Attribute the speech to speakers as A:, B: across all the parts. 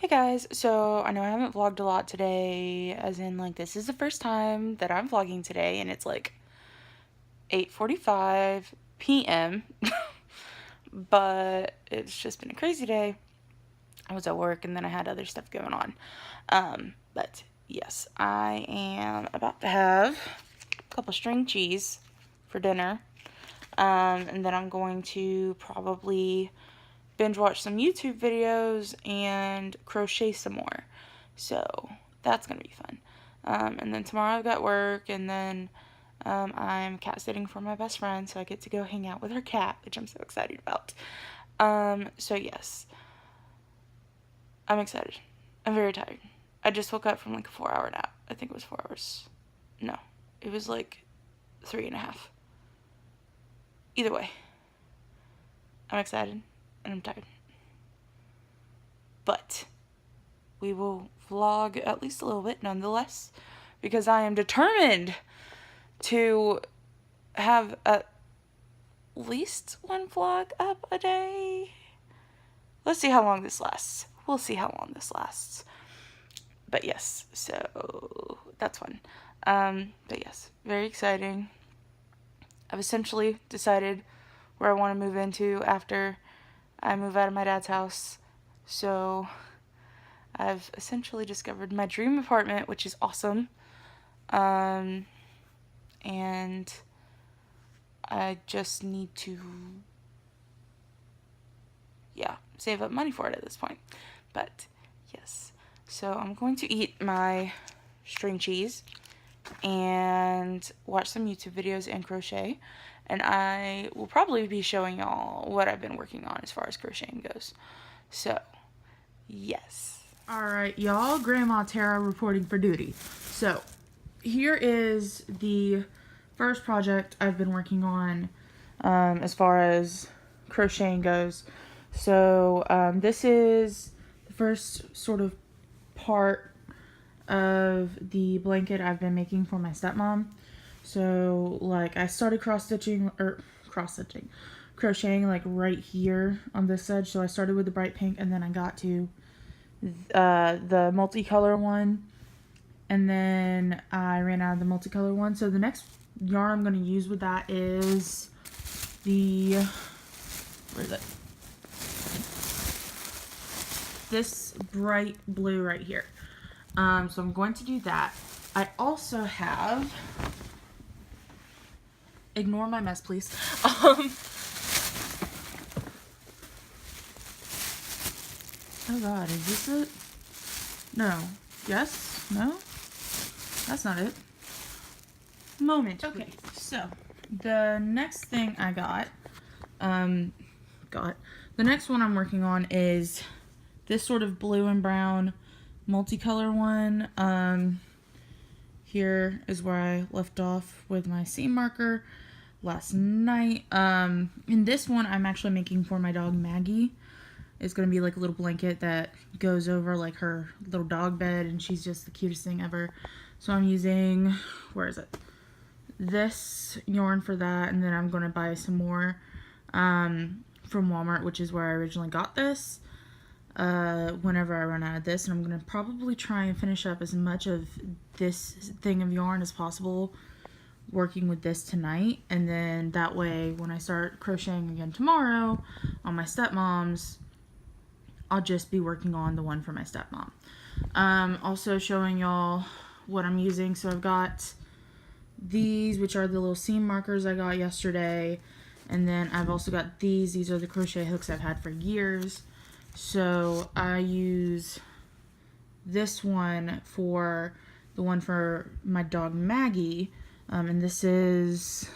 A: Hey guys, so I know I haven't vlogged a lot today, as in like this is the first time that I'm vlogging today and it's like 8:45 p.m. but it's just been a crazy day. I was at work and then I had other stuff going on. But yes, I am about to have a couple string cheese for dinner. And then I'm going to probably binge watch some YouTube videos and crochet some more. So that's gonna be fun. And then tomorrow I've got work, and then I'm cat sitting for my best friend, so I get to go hang out with her cat, which I'm so excited about. So yes, I'm excited. I'm very tired. I just woke up from like a 4-hour nap. I think it was 4 hours. No, it was like 3.5. Either way, I'm excited and I'm tired. But we will vlog at least a little bit nonetheless, because I am determined to have at least one vlog up a day. Let's see how long this lasts. We'll see how long this lasts. But yes, so that's fun. But yes, very exciting. I've essentially decided where I want to move into after I move out of my dad's house. So I've essentially discovered my dream apartment, which is awesome. And I just need to, save up money for it at this point. But yes, so I'm going to eat my string cheese and watch some YouTube videos and crochet. And I will probably be showing y'all what I've been working on as far as crocheting goes. So, yes. Alright, y'all, Grandma Tara reporting for duty. So, here is the first project I've been working on as far as crocheting goes. So, this is the first sort of part of the blanket I've been making for my stepmom. So, like, I started crocheting like right here on this edge. So I started with the bright pink, and then I got to the multicolor one, and then I ran out of the multicolor one. So the next yarn I'm going to use with that is the, where is it? This bright blue right here. So I'm going to do that. I also have, ignore my mess please. Oh god, is this it? No. Yes? No? That's not it. Moment. Okay, please. So the next thing I got, the next one I'm working on is this sort of blue and brown multicolor one. Here is where I left off with my seam marker last night. In this one, I'm actually making for my dog Maggie. It's going to be like a little blanket that goes over like her little dog bed, and she's just the cutest thing ever. So I'm using, where is it? This yarn for that, and then I'm going to buy some more from Walmart, which is where I originally got this. Whenever I run out of this, and I'm going to probably try and finish up as much of this thing of yarn as possible working with this tonight, and then that way when I start crocheting again tomorrow on my stepmom's, I'll just be working on the one for my stepmom. Also showing y'all what I'm using. So I've got these, which are the little seam markers I got yesterday, and then I've also got these are the crochet hooks I've had for years. So I use this one for the one for my dog Maggie, and this is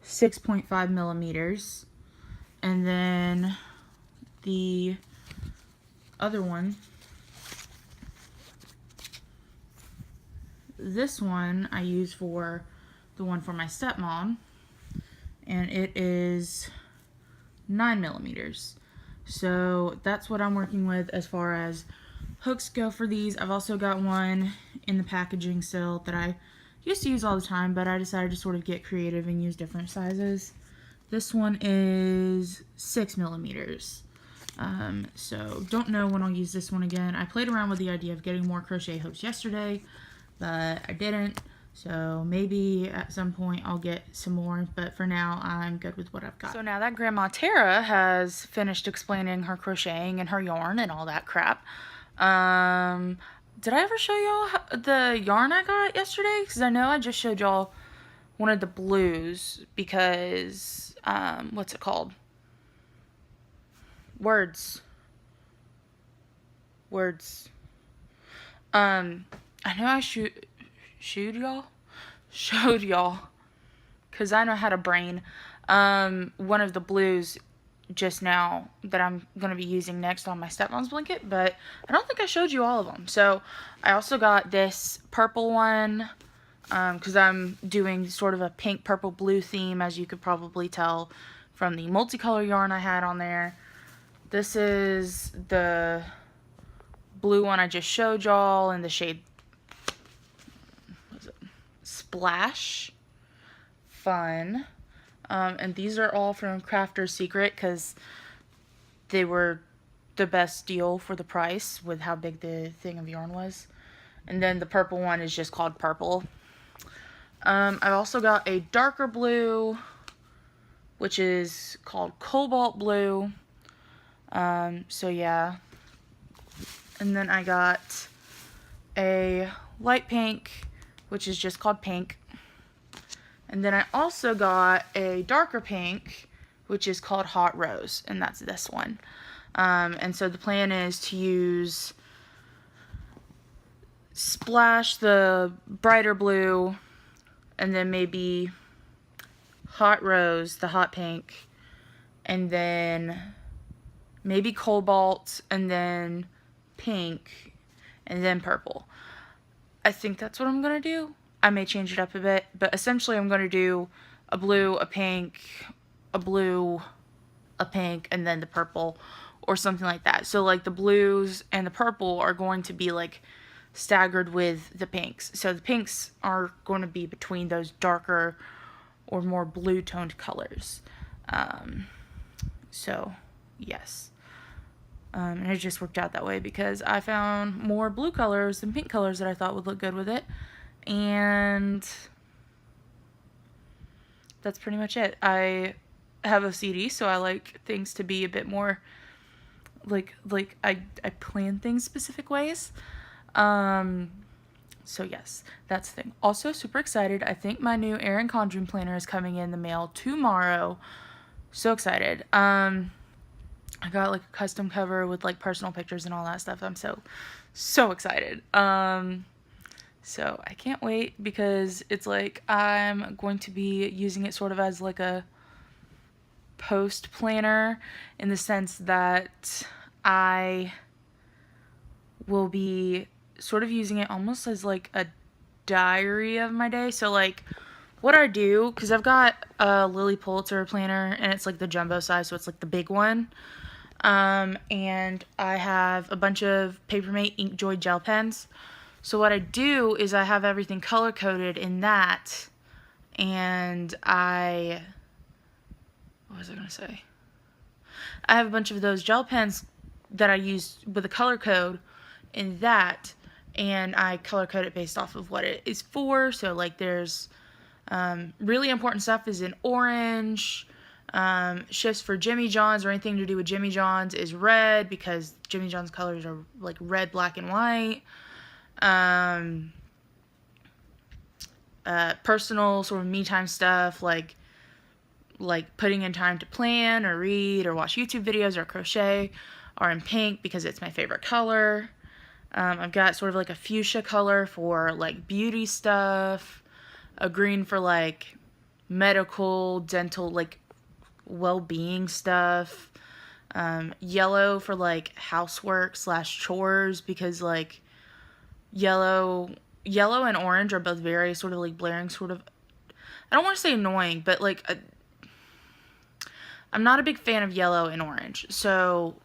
A: 6.5 millimeters, and then the other one, this one I use for the one for my stepmom, and it is 9 millimeters. So that's what I'm working with as far as hooks go for these. I've also got one in the packaging still that I used to use all the time, but I decided to sort of get creative and use different sizes. This one is 6 millimeters. So don't know when I'll use this one again. I played around with the idea of getting more crochet hooks yesterday, but I didn't. So maybe at some point I'll get some more, but for now I'm good with what I've got. So now that Grandma Tara has finished explaining her crocheting and her yarn and all that crap, did I ever show y'all the yarn I got yesterday? Because I know I just showed y'all one of the blues because, what's it called? Words. I know I showed y'all, because I know how to brain, one of the blues just now that I'm going to be using next on my stepmom's blanket, but I don't think I showed you all of them. So I also got this purple one, because I'm doing sort of a pink, purple, blue theme, as you could probably tell from the multicolor yarn I had on there. This is the blue one I just showed y'all in the shade, what is it? Splash. Fun. And these are all from Crafter's Secret because they were the best deal for the price with how big the thing of yarn was. And then the purple one is just called Purple. I've also got a darker blue, which is called Cobalt Blue. So yeah. And then I got a light pink, which is just called Pink. And then I also got a darker pink, which is called Hot Rose, and that's this one. And so the plan is to use Splash, the brighter blue, and then maybe Hot Rose, the hot pink, and then maybe Cobalt, and then Pink, and then Purple. I think that's what I'm going to do. I may change it up a bit, but essentially I'm going to do a blue, a pink, a blue, a pink, and then the purple, or something like that. So like the blues and the purple are going to be like staggered with the pinks. So the pinks are going to be between those darker or more blue toned colors. So yes. And it just worked out that way because I found more blue colors than pink colors that I thought would look good with it. And that's pretty much it. I have OCD, so I like things to be a bit more like I plan things specific ways. So yes, that's the thing. Also super excited. I think my new Erin Condren planner is coming in the mail tomorrow. So excited. I got like a custom cover with like personal pictures and all that stuff. I'm so excited. So I can't wait because it's like I'm going to be using it sort of as like a post planner in the sense that I will be sort of using it almost as like a diary of my day. So like what I do, because I've got a Lily Pulitzer planner and it's like the jumbo size, so it's like the big one. And I have a bunch of Papermate Inkjoy gel pens. So what I do is I have everything color-coded in that, and what was I going to say? I have a bunch of those gel pens that I use with a color code in that, and I color code it based off of what it is for. So like there's really important stuff is in orange. Shifts for Jimmy John's or anything to do with Jimmy John's is red because Jimmy John's colors are like red, black, and white. Personal sort of me time stuff like putting in time to plan or read or watch YouTube videos or crochet are in pink because it's my favorite color. I've got sort of like a fuchsia color for like beauty stuff, a green for like medical, dental, like well-being stuff, yellow for like housework / chores because like yellow and orange are both very sort of like blaring sort of, I don't want to say annoying, but like I'm not a big fan of yellow and orange. So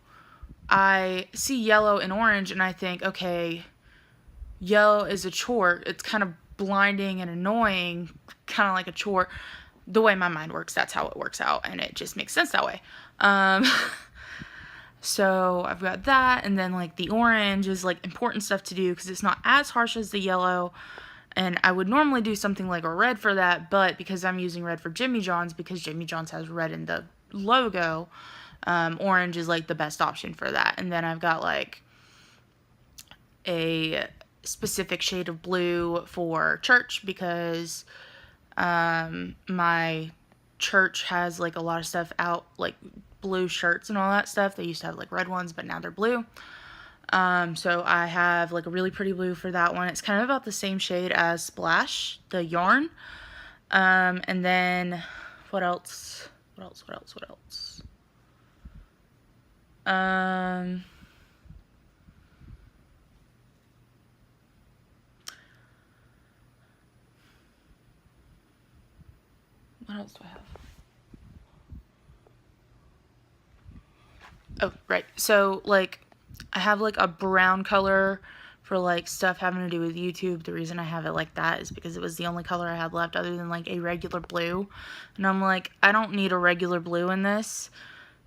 A: I see yellow and orange and I think, okay, yellow is a chore. It's kind of blinding and annoying, kind of like a chore. The way my mind works, that's how it works out, and it just makes sense that way. So I've got that, and then like the orange is like important stuff to do because it's not as harsh as the yellow. And I would normally do something like a red for that, but because I'm using red for Jimmy John's, because Jimmy John's has red in the logo, orange is like the best option for that. And then I've got like a specific shade of blue for church because my church has like a lot of stuff out, like blue shirts and all that stuff. They used to have like red ones, but now they're blue. So I have like a really pretty blue for that one. It's kind of about the same shade as Splash, the yarn. And then what else? What else? What else do I have? Oh, right. So like I have like a brown color for like stuff having to do with YouTube. The reason I have it like that is because it was the only color I had left other than like a regular blue. And I'm like, I don't need a regular blue in this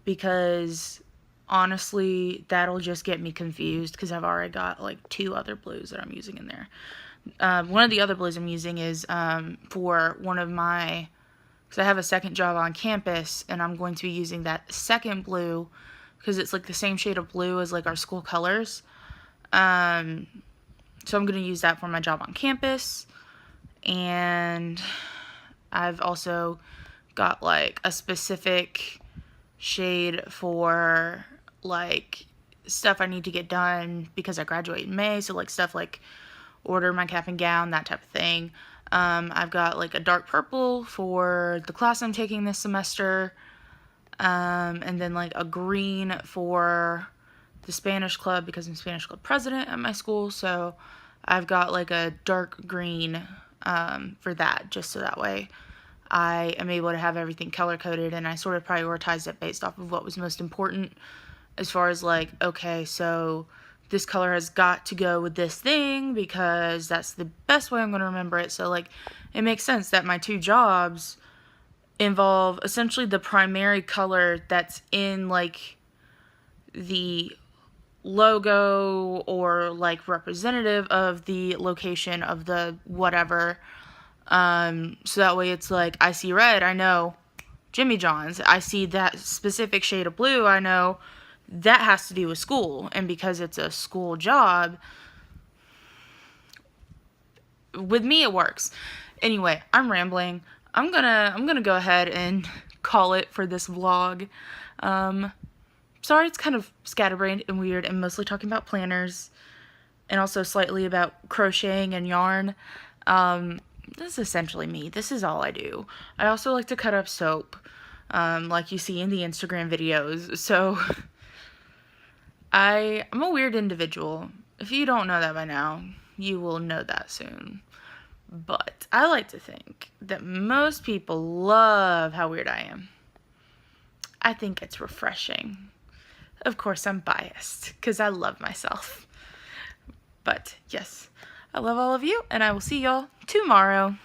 A: because honestly, that'll just get me confused because I've already got like 2 other blues that I'm using in there. One of the other blues I'm using is for one of my, because I have a second job on campus and I'm going to be using that second blue because it's like the same shade of blue as like our school colors. So I'm going to use that for my job on campus. And I've also got like a specific shade for like stuff I need to get done because I graduate in May. So like stuff like order my cap and gown, that type of thing. I've got like a dark purple for the class I'm taking this semester. And then like a green for the Spanish club because I'm Spanish club president at my school. So I've got like a dark green for that, just so that way I am able to have everything color coded, and I sort of prioritized it based off of what was most important as far as like, okay, so this color has got to go with this thing because that's the best way I'm going to remember it. So like it makes sense that my 2 jobs involve essentially the primary color that's in like the logo or like representative of the location of the whatever. So that way it's like I see red, I know Jimmy John's. I see that specific shade of blue, I know that has to do with school. And because it's a school job, with me it works. Anyway, I'm rambling. I'm gonna go ahead and call it for this vlog. Sorry it's kind of scatterbrained and weird and mostly talking about planners and also slightly about crocheting and yarn. This is essentially me. This is all I do. I also like to cut up soap, like you see in the Instagram videos. So I'm a weird individual. If you don't know that by now, you will know that soon. But I like to think that most people love how weird I am. I think it's refreshing. Of course, I'm biased because I love myself. But yes, I love all of you, and I will see y'all tomorrow.